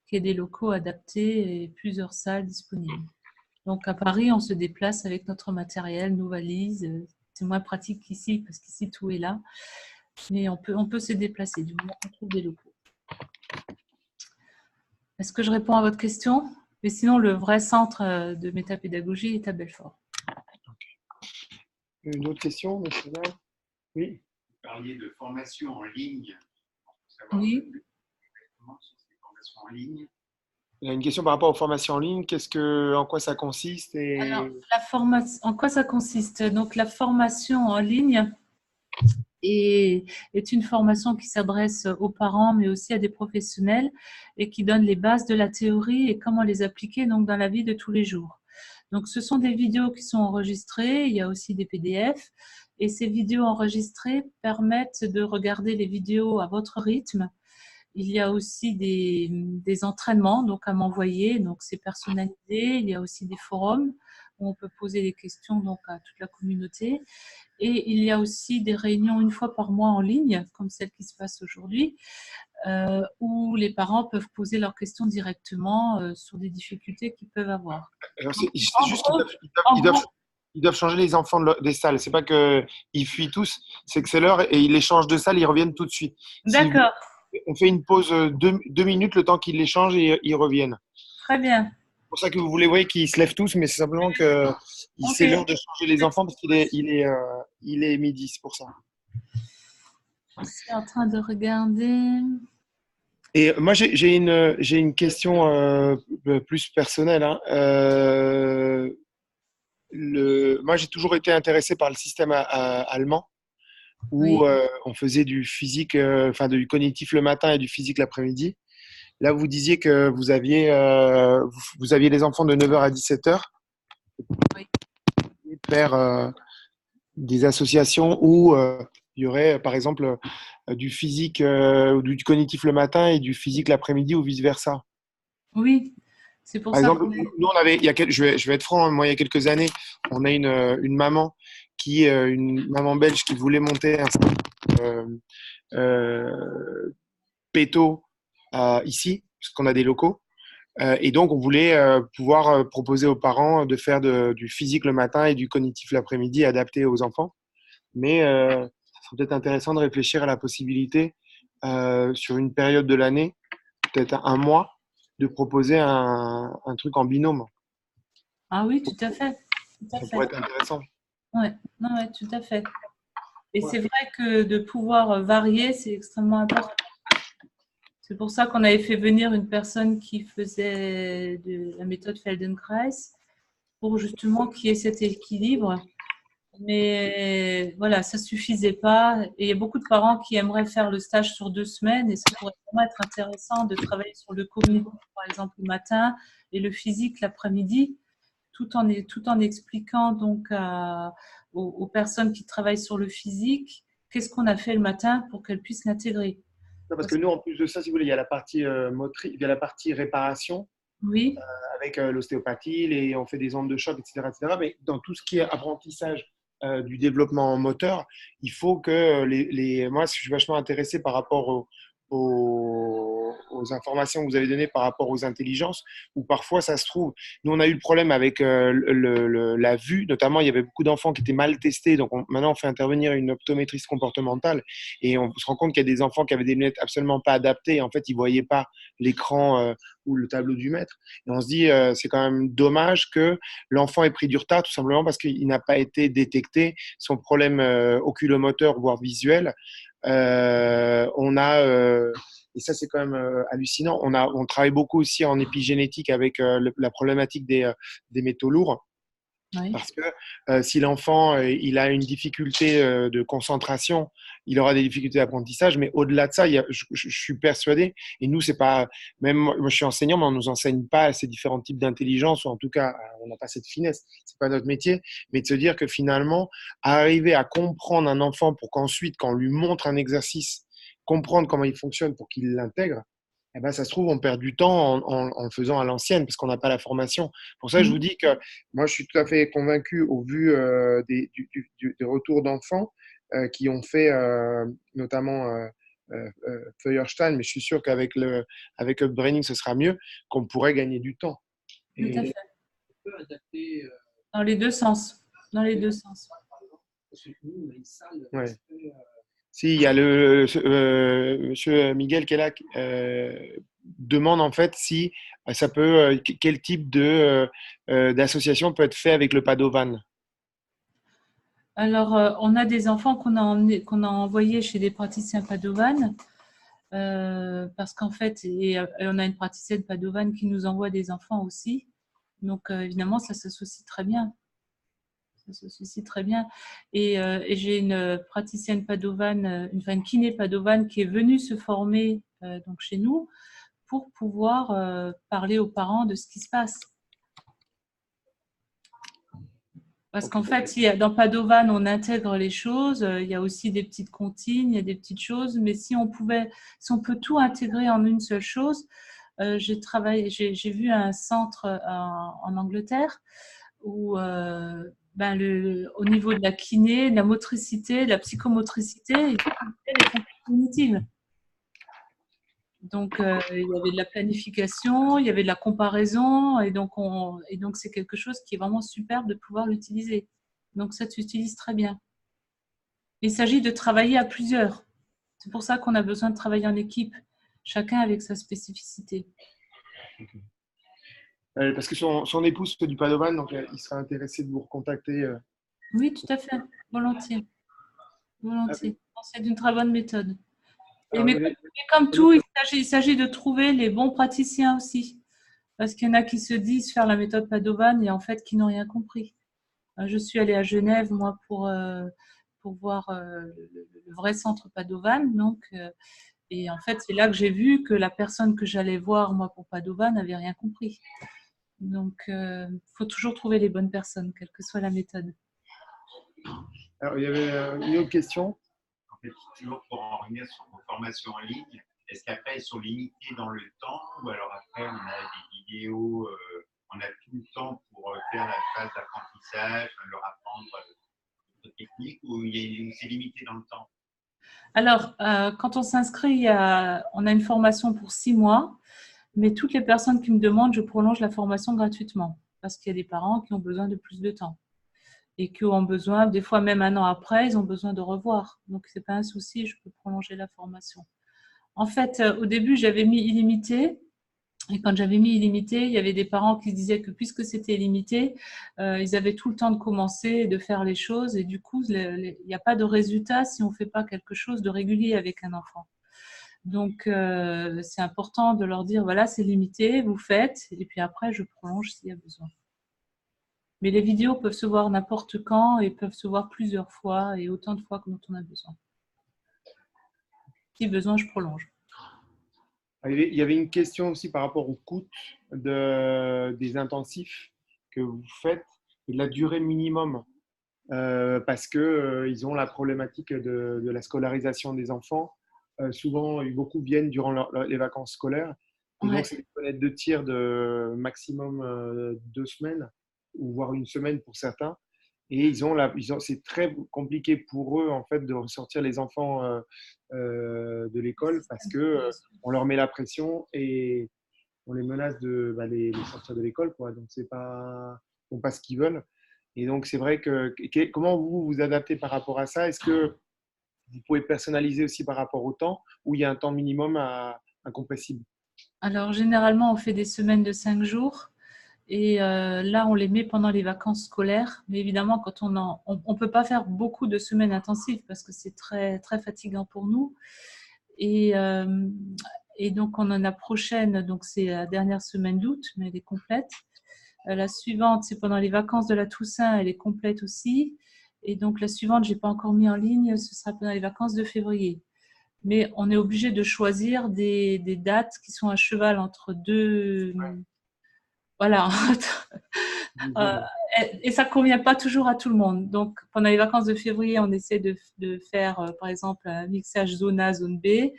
Qu'il y ait des locaux adaptés et plusieurs salles disponibles. Donc à Paris, on se déplace avec notre matériel, nos valises. C'est moins pratique qu'ici parce qu'ici tout est là. Mais on peut se déplacer du moment qu'on trouve des locaux. Est-ce que je réponds à votre question? Mais sinon, le vrai centre de métapédagogie est à Belfort. Une autre question, monsieur? Oui. Vous parliez de formation en ligne. Oui. Exactement sur ces formations en ligne. Il y a une question par rapport aux formations en ligne. En quoi ça consiste Alors, en quoi ça consiste? Donc, la formation en ligne est une formation qui s'adresse aux parents, mais aussi à des professionnels et qui donne les bases de la théorie et comment les appliquer donc, dans la vie de tous les jours. Donc, ce sont des vidéos qui sont enregistrées. Il y a aussi des PDF. Et ces vidéos enregistrées permettent de regarder les vidéos à votre rythme. Il y a aussi des entraînements donc à m'envoyer, donc c'est personnalisé. Il y a aussi des forums où on peut poser des questions donc à toute la communauté. Et il y a aussi des réunions une fois par mois en ligne, comme celle qui se passe aujourd'hui, où les parents peuvent poser leurs questions directement sur des difficultés qu'ils peuvent avoir. Alors, c'est juste qu'ils doivent changer les enfants des salles. C'est pas qu'ils fuient tous, c'est que c'est l'heure et ils les changent de salle, ils reviennent tout de suite. D'accord. On fait une pause 2 minutes, le temps qu'ils les changent et ils reviennent. Très bien. C'est pour ça que vous voyez qu'ils se lèvent tous, mais c'est simplement que c'est l'heure de changer les enfants parce qu'il est midi, c'est pour ça. Je suis en train de regarder. Et moi, j'ai une question plus personnelle. Hein. Moi, j'ai toujours été intéressé par le système allemand où Oui. on faisait du physique, du cognitif le matin et du physique l'après-midi. Là, vous disiez que vous aviez les enfants de 9h à 17h. Oui. Faire des associations où il y aurait, par exemple, du physique ou du cognitif le matin et du physique l'après-midi ou vice-versa. Oui, c'est pour Par ça exemple, qu'on est... nous, on avait, je vais être franc, moi, il y a quelques années, on a une maman une maman belge qui voulait monter un péto ici, parce qu'on a des locaux. Et donc, on voulait pouvoir proposer aux parents de faire du physique le matin et du cognitif l'après-midi adapté aux enfants. Mais c'est peut-être intéressant de réfléchir à la possibilité, sur une période de l'année, peut-être un mois, de proposer un truc en binôme. Ah oui, tout à fait. Tout à Ça fait. pourrait être intéressant. Ouais. Non, ouais, tout à fait. Et c'est vrai que de pouvoir varier, c'est extrêmement important. C'est pour ça qu'on avait fait venir une personne qui faisait de la méthode Feldenkrais pour justement qu'il y ait cet équilibre. Mais voilà, ça ne suffisait pas. Et il y a beaucoup de parents qui aimeraient faire le stage sur 2 semaines et ça pourrait vraiment être intéressant de travailler sur le cognitif, par exemple, le matin et le physique l'après-midi. tout en expliquant donc aux personnes qui travaillent sur le physique qu'est-ce qu'on a fait le matin pour qu'elles puissent l'intégrer. Non, parce que nous, en plus de ça, si vous voulez, il y a la partie motrice, il y a la partie réparation Oui, avec l'ostéopathie, on fait des ondes de choc, etc., etc. Mais dans tout ce qui est apprentissage du développement moteur, il faut que moi, je suis vachement intéressé par rapport aux informations que vous avez données par rapport aux intelligences, où parfois ça se trouve. Nous, on a eu le problème avec la vue, notamment, il y avait beaucoup d'enfants qui étaient mal testés. Donc, maintenant, on fait intervenir une optométriste comportementale et on se rend compte qu'il y a des enfants qui avaient des lunettes absolument pas adaptées. En fait, ils ne voyaient pas l'écran ou le tableau du maître. Et on se dit, c'est quand même dommage que l'enfant ait pris du retard, tout simplement parce qu'il n'a pas été détecté son problème oculomoteur, voire visuel. Et ça c'est quand même hallucinant. On travaille beaucoup aussi en épigénétique avec la problématique des métaux lourds. oui. Parce que si l'enfant il a une difficulté de concentration, il aura des difficultés d'apprentissage. Mais au-delà de ça, je suis persuadé, et nous, c'est pas, même moi, je suis enseignant, mais on ne nous enseigne pas ces différents types d'intelligence, ou en tout cas, on n'a pas cette finesse. C'est pas notre métier. Mais de se dire que finalement, arriver à comprendre un enfant pour qu'ensuite, quand on lui montre un exercice, comprendre comment il fonctionne pour qu'il l'intègre, eh ben, ça se trouve, on perd du temps en faisant à l'ancienne parce qu'on n'a pas la formation. Pour ça, je vous dis que moi, je suis tout à fait convaincu au vu des retours d'enfants qui ont fait notamment Feuerstein, mais je suis sûr avec Upbraining, ce sera mieux, qu'on pourrait gagner du temps. Tout à Et, fait. On peut adapter. Dans les deux sens. Dans les deux sens. Parce que nous, on a une salle. Ouais. Très, si, il y a monsieur Miguel qui est là, demande en fait si ça peut, quel type d'association peut être fait avec le Padovan. Alors, on a des enfants qu'on a envoyés chez des praticiens Padovan, parce qu'en fait, et on a une praticienne Padovan qui nous envoie des enfants aussi. Donc, évidemment, ça s'associe très bien. Ça s'associe très bien. Et j'ai une praticienne Padovan, une kiné Padovan qui est venue se former donc chez nous pour pouvoir parler aux parents de ce qui se passe. Parce qu'en fait, dans Padovan, on intègre les choses. Il y a aussi des petites comptines, il y a des petites choses. Mais si on peut tout intégrer en une seule chose, j'ai vu un centre en Angleterre où, au niveau de la kiné, de la motricité, de la psychomotricité, et les fonctions cognitives. Donc, il y avait de la planification, il y avait de la comparaison, et donc c'est quelque chose qui est vraiment superbe de pouvoir l'utiliser. Donc, ça s'utilise très bien. Il s'agit de travailler à plusieurs. C'est pour ça qu'on a besoin de travailler en équipe, chacun avec sa spécificité. Okay. Parce que son épouse fait du Padovan, donc il serait intéressé de vous recontacter. Oui, tout à fait, volontiers. Volontiers. C'est une très bonne méthode. Mais comme tout, il s'agit de trouver les bons praticiens aussi. Parce qu'il y en a qui se disent faire la méthode Padovan et en fait qui n'ont rien compris. Je suis allée à Genève, moi, pour voir le vrai centre Padovan. Donc, et en fait, c'est là que j'ai vu que la personne que j'allais voir, moi, pour Padovan, n'avait rien compris. Donc, il faut toujours trouver les bonnes personnes, quelle que soit la méthode. Alors, il y avait une autre question. En fait, toujours pour en revenir sur vos formations en ligne, est-ce qu'après, elles sont limitées dans le temps ou alors après, on a des vidéos, on a tout le temps pour faire la phase d'apprentissage, leur apprendre d'autres techniques ou c'est limité dans le temps? Alors, quand on s'inscrit, on a une formation pour 6 mois, mais toutes les personnes qui me demandent, je prolonge la formation gratuitement parce qu'il y a des parents qui ont besoin de plus de temps et qui ont besoin, des fois même un an après, ils ont besoin de revoir. Donc, ce n'est pas un souci, je peux prolonger la formation. En fait, au début, j'avais mis illimité. Et quand j'avais mis illimité, il y avait des parents qui se disaient que puisque c'était illimité, ils avaient tout le temps de commencer et de faire les choses. Et du coup, il n'y a pas de résultat si on ne fait pas quelque chose de régulier avec un enfant. Donc, c'est important de leur dire, voilà, c'est limité, vous faites. Et puis après, je prolonge s'il y a besoin. Mais les vidéos peuvent se voir n'importe quand et peuvent se voir plusieurs fois et autant de fois que dont on a besoin. Si besoin, je prolonge. Il y avait une question aussi par rapport au coût des intensifs que vous faites et de la durée minimum parce que ils ont la problématique de la scolarisation des enfants. Souvent, beaucoup viennent durant les vacances scolaires. Et donc, Ouais. c'est des fenêtres de tir de maximum 2 semaines, ou voire une semaine pour certains. Et c'est très compliqué pour eux, en fait, de ressortir les enfants de l'école parce que on leur met la pression et on les menace de les sortir de l'école, quoi. Donc, c'est pas, ils font pas ce qu'ils veulent. Et donc, c'est vrai comment vous vous adaptez par rapport à ça? Est-ce que vous pouvez personnaliser aussi par rapport au temps ou il y a un temps minimum incompressible? Alors, généralement, on fait des semaines de 5 jours. Et là, on les met pendant les vacances scolaires. Mais évidemment, quand on peut pas faire beaucoup de semaines intensives parce que c'est très, très fatigant pour nous. Et, euh, et donc, on en a prochaine, donc c'est la dernière semaine d'août, mais elle est complète. La suivante, c'est pendant les vacances de la Toussaint, elle est complète aussi. Et donc, la suivante, j'ai pas encore mis en ligne, ce sera pendant les vacances de février. Mais on est obligé de choisir des dates qui sont à cheval entre deux. Voilà. Euh, et ça ne convient pas toujours à tout le monde. Donc, pendant les vacances de février, on essaie de faire, par exemple, un mixage zone A, zone B.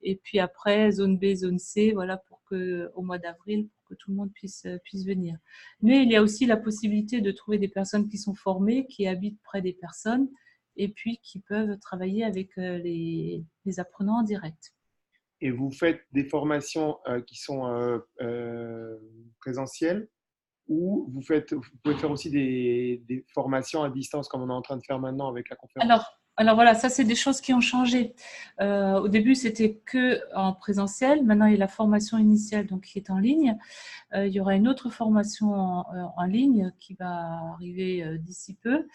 Et puis après, zone B, zone C, voilà, pour que, au mois d'avril, pour que tout le monde puisse venir. Mais il y a aussi la possibilité de trouver des personnes qui sont formées, qui habitent près des personnes, et puis qui peuvent travailler avec les apprenants en direct. Et vous faites des formations qui sont présentielles ou vous pouvez faire aussi des formations à distance comme on est en train de faire maintenant avec la conférence? Alors voilà, ça c'est des choses qui ont changé. Au début, c'était que en présentiel. Maintenant, il y a la formation initiale donc qui est en ligne. Il y aura une autre formation en ligne qui va arriver d'ici peu.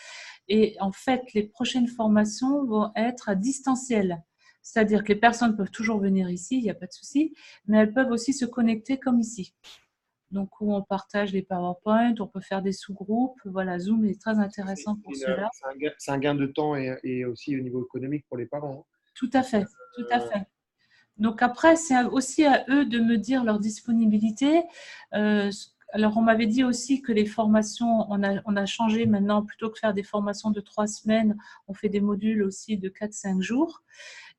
Et en fait, les prochaines formations vont être à distanciel. C'est-à-dire que les personnes peuvent toujours venir ici, il n'y a pas de souci, mais elles peuvent aussi se connecter comme ici. Donc, où on partage les PowerPoint, on peut faire des sous-groupes. Voilà, Zoom est très intéressant pour cela. C'est un gain de temps et aussi au niveau économique pour les parents, hein. Tout à fait, tout à fait. Donc après, c'est aussi à eux de me dire leur disponibilité. Alors, on m'avait dit aussi que les formations, on a changé maintenant, plutôt que faire des formations de 3 semaines, on fait des modules aussi de 4-5 jours.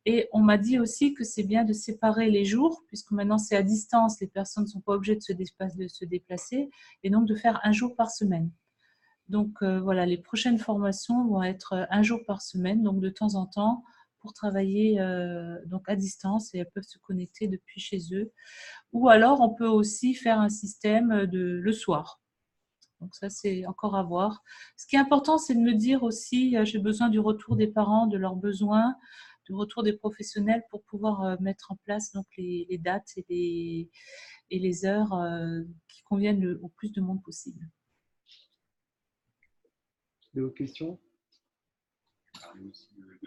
Et on m'a dit aussi que c'est bien de séparer les jours, puisque maintenant c'est à distance, les personnes ne sont pas obligées de se déplacer, et donc de faire un jour par semaine. Donc voilà, les prochaines formations vont être un jour par semaine, donc de temps en temps, pour travailler donc à distance et elles peuvent se connecter depuis chez eux. Ou alors, on peut aussi faire un système le soir. Donc ça, c'est encore à voir. Ce qui est important, c'est de me dire aussi, j'ai besoin du retour des parents, de leurs besoins, du retour des professionnels pour pouvoir mettre en place donc les dates et les heures qui conviennent au plus de monde possible. D'autres questions? Parler aussi du coût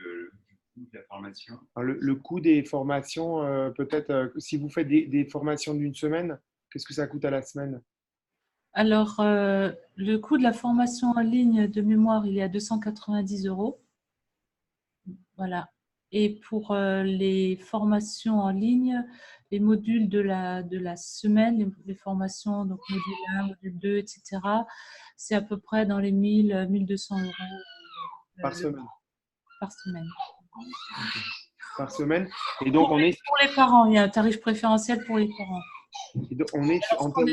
de la formation. Alors, le coût des formations, peut-être, si vous faites des formations d'une semaine, qu'est-ce que ça coûte à la semaine? Alors, le coût de la formation en ligne de mémoire, il est à 290 €. Voilà. Et pour les formations en ligne, les modules de la semaine, les formations, donc module 1, module 2, etc., c'est à peu près dans les 1 200 € Par semaine. par semaine. Par semaine. Et donc, on est, Pour les parents, il y a un tarif préférentiel pour les parents. en termes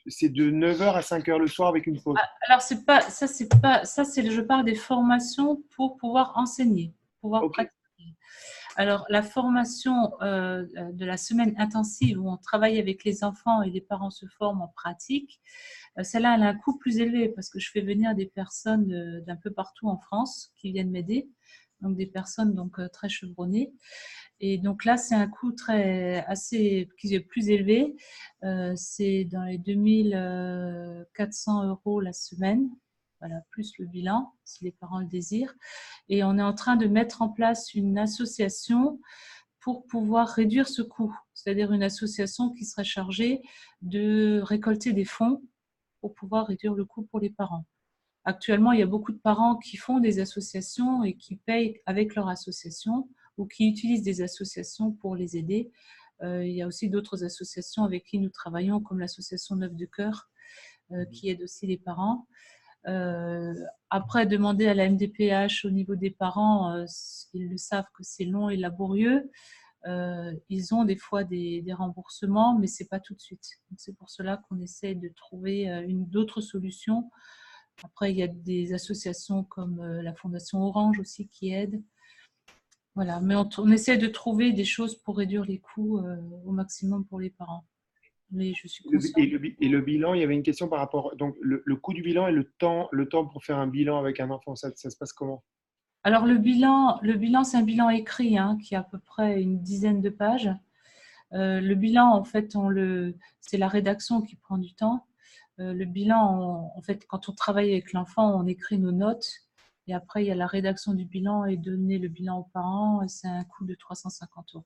c'est de 9h à 5h le soir avec une pause. Alors, c'est pas, ça, je parle des formations pour pouvoir enseigner, pouvoir Ok. pratiquer. Alors, la formation de la semaine intensive où on travaille avec les enfants et les parents se forment en pratique, celle-là, elle a un coût plus élevé parce que je fais venir des personnes d'un peu partout en France qui viennent m'aider, donc des personnes donc très chevronnées. Et donc là, c'est un coût qui est plus élevé. C'est dans les 2400 € la semaine, voilà, plus le bilan, si les parents le désirent. Et on est en train de mettre en place une association pour pouvoir réduire ce coût, c'est-à-dire une association qui sera chargée de récolter des fonds pour pouvoir réduire le coût pour les parents. Actuellement, il y a beaucoup de parents qui font des associations et qui payent avec leur association ou qui utilisent des associations pour les aider. Il y a aussi d'autres associations avec qui nous travaillons, comme l'association Neuf de Cœur, qui aide aussi les parents. Après, demander à la MDPH au niveau des parents, ils le savent que c'est long et laborieux. Ils ont des fois des remboursements, mais c'est pas tout de suite. Donc, c'est pour cela qu'on essaie de trouver d'autres solutions. Après, il y a des associations comme la Fondation Orange aussi qui aident. Voilà, mais on essaie de trouver des choses pour réduire les coûts au maximum pour les parents. Mais je suis consciente. Et le bilan, il y avait une question par rapport. Donc, le coût du bilan et le temps pour faire un bilan avec un enfant, ça se passe comment? Alors, le bilan, c'est un bilan écrit hein, qui a à peu près une dizaine de pages. Le bilan, en fait, c'est la rédaction qui prend du temps. Le bilan, en fait, quand on travaille avec l'enfant, on écrit nos notes. Et après, il y a la rédaction du bilan et donner le bilan aux parents. Et c'est un coût de 350 €.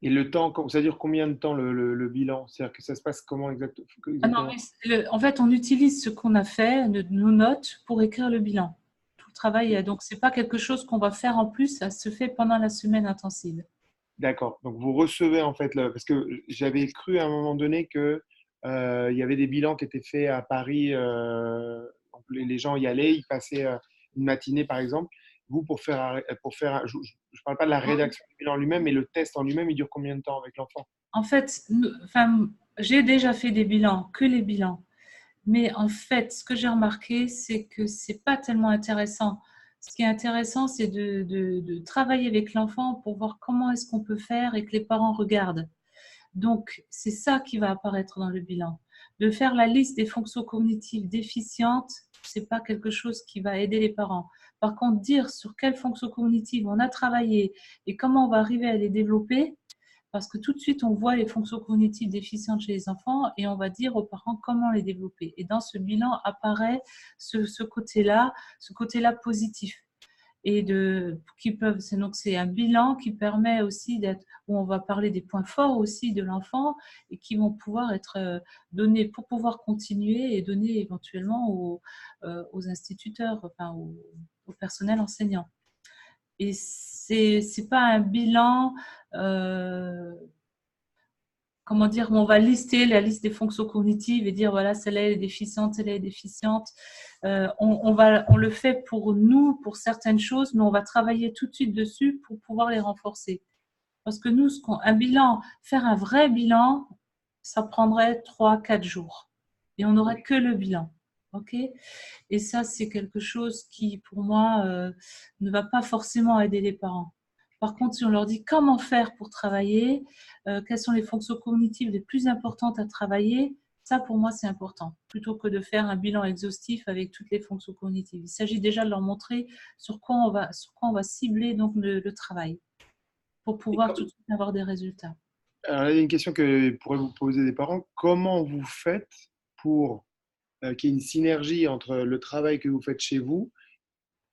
Et le temps, ça dure combien de temps le bilan? C'est-à-dire que ça se passe comment Ah non, exactement? mais en fait, on utilise ce qu'on a fait, nos notes, pour écrire le bilan. Tout le travail, donc, c'est pas quelque chose qu'on va faire en plus, ça se fait pendant la semaine intensive. D'accord. Donc, vous recevez en fait, parce que j'avais cru à un moment donné que il y avait des bilans qui étaient faits à Paris. Donc les gens y allaient, ils passaient une matinée par exemple. Vous, je ne parle pas de la rédaction du bilan lui-même, mais le test en lui-même, il dure combien de temps avec l'enfant? En fait, enfin, j'ai déjà fait des bilans, que les bilans. Mais en fait, ce que j'ai remarqué, c'est que c'est pas tellement intéressant. Ce qui est intéressant, c'est de travailler avec l'enfant pour voir comment est-ce qu'on peut faire et que les parents regardent. Donc, c'est ça qui va apparaître dans le bilan. De faire la liste des fonctions cognitives déficientes, c'est pas quelque chose qui va aider les parents. Par contre, dire sur quelles fonctions cognitives on a travaillé et comment on va arriver à les développer, parce que tout de suite, on voit les fonctions cognitives déficientes chez les enfants et on va dire aux parents comment les développer. Et dans ce bilan apparaît ce côté-là positif. Et c'est un bilan qui permet aussi où on va parler des points forts aussi de l'enfant et qui vont pouvoir être donnés pour pouvoir continuer et donner éventuellement aux instituteurs, enfin au personnel enseignant. Et c'est pas un bilan, euh, comment dire, où on va lister la liste des fonctions cognitives et dire voilà, celle-là est déficiente, celle-là est déficiente. On le fait pour nous, pour certaines choses, mais on va travailler tout de suite dessus pour pouvoir les renforcer. Parce que nous, faire un vrai bilan, ça prendrait 3-4 jours. Et on n'aurait que le bilan. OK? Et ça, c'est quelque chose qui, pour moi, ne va pas forcément aider les parents. Par contre, si on leur dit comment faire pour travailler, quelles sont les fonctions cognitives les plus importantes à travailler, ça, pour moi, c'est important, plutôt que de faire un bilan exhaustif avec toutes les fonctions cognitives. Il s'agit déjà de leur montrer sur quoi on va cibler donc le travail pour Et pouvoir tout de suite avoir des résultats. alors, là, il y a une question que pourraient vous poser des parents. Comment vous faites pour qu'il y ait une synergie entre le travail que vous faites chez vous?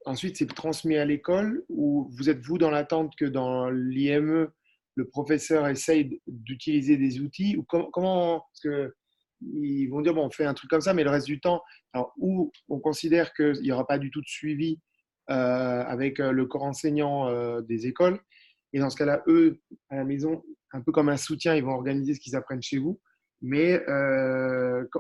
Ensuite, c'est transmis à l'école ou vous êtes vous dans l'attente que dans l'IME, le professeur essaye d'utiliser des outils ou comment, parce que ils vont dire bon, on fait un truc comme ça, mais le reste du temps, alors, où on considère qu'il n'y aura pas du tout de suivi avec le corps enseignant des écoles, et dans ce cas-là, eux, à la maison, un peu comme un soutien, ils vont organiser ce qu'ils apprennent chez vous. Mais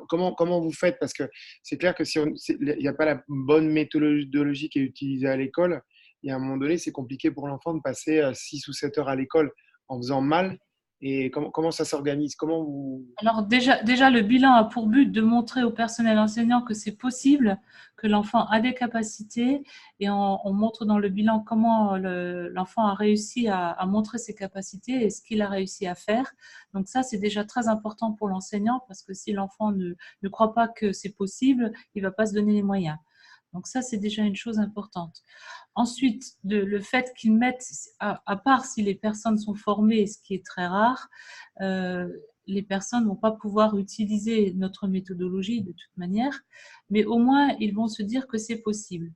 comment vous faites? Parce que c'est clair que si il n'y a pas la bonne méthodologie qui est utilisée à l'école, et à un moment donné, c'est compliqué pour l'enfant de passer 6 ou 7 heures à l'école en faisant mal. Et comment ça s'organise? Comment vous... Alors déjà, le bilan a pour but de montrer au personnel enseignant que c'est possible, que l'enfant a des capacités et on montre dans le bilan comment l'enfant a réussi à montrer ses capacités et ce qu'il a réussi à faire. Donc ça, c'est déjà très important pour l'enseignant parce que si l'enfant ne croit pas que c'est possible, il ne va pas se donner les moyens. Donc ça, c'est déjà une chose importante. Ensuite, le fait qu'ils mettent, à part si les personnes sont formées, ce qui est très rare, les personnes ne vont pas pouvoir utiliser notre méthodologie de toute manière, mais au moins, ils vont se dire que c'est possible.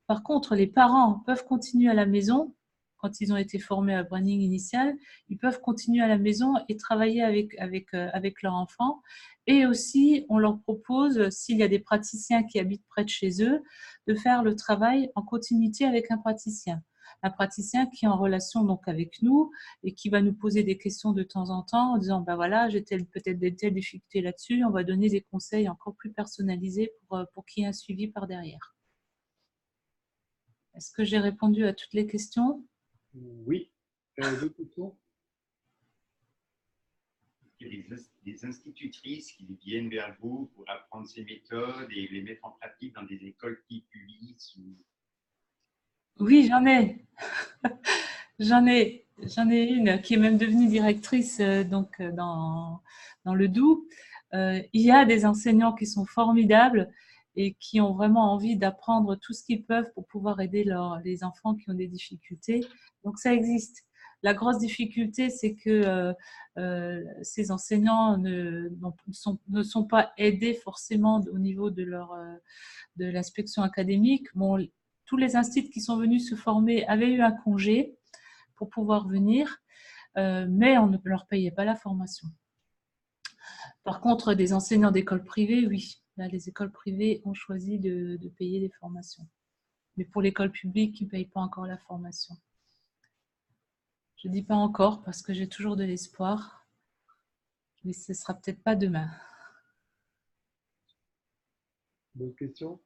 Par contre, les parents peuvent continuer à la maison, quand ils ont été formés à Branding Initial, ils peuvent continuer à la maison et travailler avec leur enfant. Et aussi, on leur propose, s'il y a des praticiens qui habitent près de chez eux, de faire le travail en continuité avec un praticien. un praticien qui est en relation donc avec nous et qui va nous poser des questions de temps en temps en disant ben voilà, j'ai peut-être des telles difficultés là-dessus. On va donner des conseils encore plus personnalisés pour qu'il y ait un suivi par derrière. Est-ce que j'ai répondu à toutes les questions? Oui. D'autres questions? Il y a des institutrices qui viennent vers vous pour apprendre ces méthodes et les mettre en pratique dans des écoles qui publient. Oui, j'en ai. J'en ai une qui est même devenue directrice dans le Doubs. Il y a des enseignants qui sont formidables et qui ont vraiment envie d'apprendre tout ce qu'ils peuvent pour pouvoir aider les enfants qui ont des difficultés. Donc ça existe. La grosse difficulté, c'est que ces enseignants ne sont pas aidés forcément au niveau de l'inspection académique. Bon, tous les instituts qui sont venus se former avaient eu un congé pour pouvoir venir, mais on ne leur payait pas la formation. Par contre, des enseignants d'écoles privées, oui. Là, les écoles privées ont choisi de payer des formations. Mais pour l'école publique, ils ne payent pas encore la formation. Je ne dis pas encore parce que j'ai toujours de l'espoir, mais ce ne sera peut-être pas demain. D'autres questions?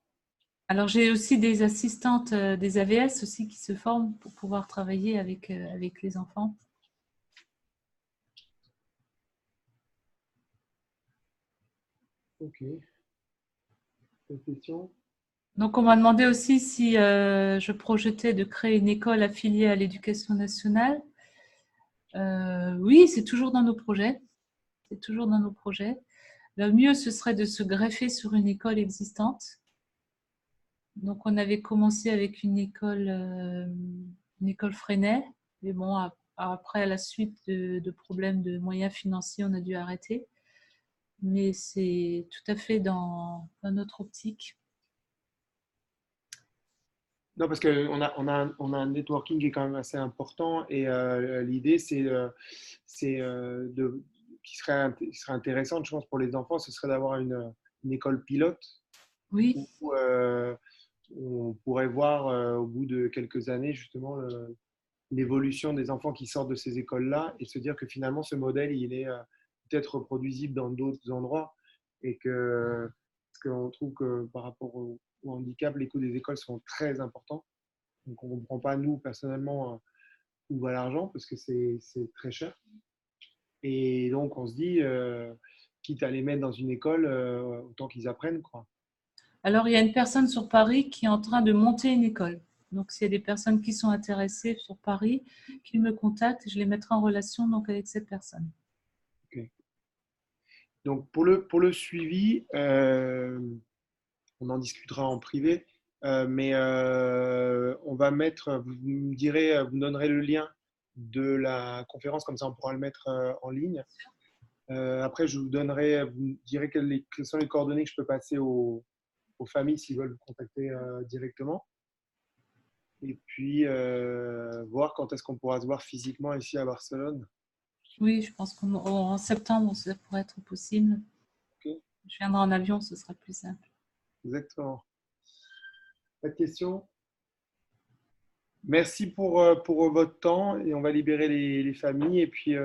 Alors, j'ai aussi des assistantes, des AVS aussi qui se forment pour pouvoir travailler avec les enfants. Ok. D'autres questions? Donc, on m'a demandé aussi si je projetais de créer une école affiliée à l'éducation nationale. Oui, c'est toujours dans nos projets. C'est toujours dans nos projets. Le mieux, ce serait de se greffer sur une école existante. Donc, on avait commencé avec une école Freinet. Mais bon, après, à la suite de problèmes de moyens financiers, on a dû arrêter. Mais c'est tout à fait dans notre optique. Non, parce qu'on a un networking qui est quand même assez important et l'idée, qui serait intéressante, je pense, pour les enfants, ce serait d'avoir une école pilote Oui, où on pourrait voir au bout de quelques années, justement, l'évolution des enfants qui sortent de ces écoles-là et se dire que finalement, ce modèle, il est peut-être reproduisible dans d'autres endroits et parce qu'on trouve que par rapport au handicap, les coûts des écoles sont très importants. Donc, on ne comprend pas, nous, personnellement, où va l'argent parce que c'est très cher. Et donc, on se dit, quitte à les mettre dans une école, autant qu'ils apprennent, quoi. alors il y a une personne sur Paris qui est en train de monter une école. Donc, s'il y a des personnes qui sont intéressées sur Paris, qu'ils me contactent, je les mettrai en relation donc, avec cette personne. Okay. Donc, pour le suivi, on en discutera en privé, mais on va mettre, vous me direz, vous me donnerez le lien de la conférence, comme ça on pourra le mettre en ligne. Après, je vous donnerai, vous me direz quelles sont les coordonnées que je peux passer aux familles s'ils veulent vous contacter directement. Et puis, voir quand est-ce qu'on pourra se voir physiquement ici à Barcelone. Oui, je pense qu'en septembre, ça pourrait être possible. Okay. Je viendrai en avion, ce sera plus simple. Exactement. Pas de questions? Merci pour votre temps et on va libérer les familles. Et puis,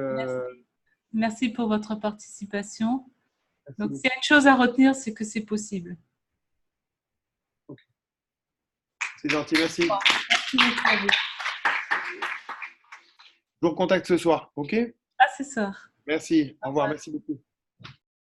Merci pour votre participation. Donc, beaucoup. s'il y a une chose à retenir, c'est que c'est possible. Okay. C'est gentil, merci. Merci beaucoup. Je vous recontacte ce soir, ok? À ce soir. Merci, au revoir, merci beaucoup.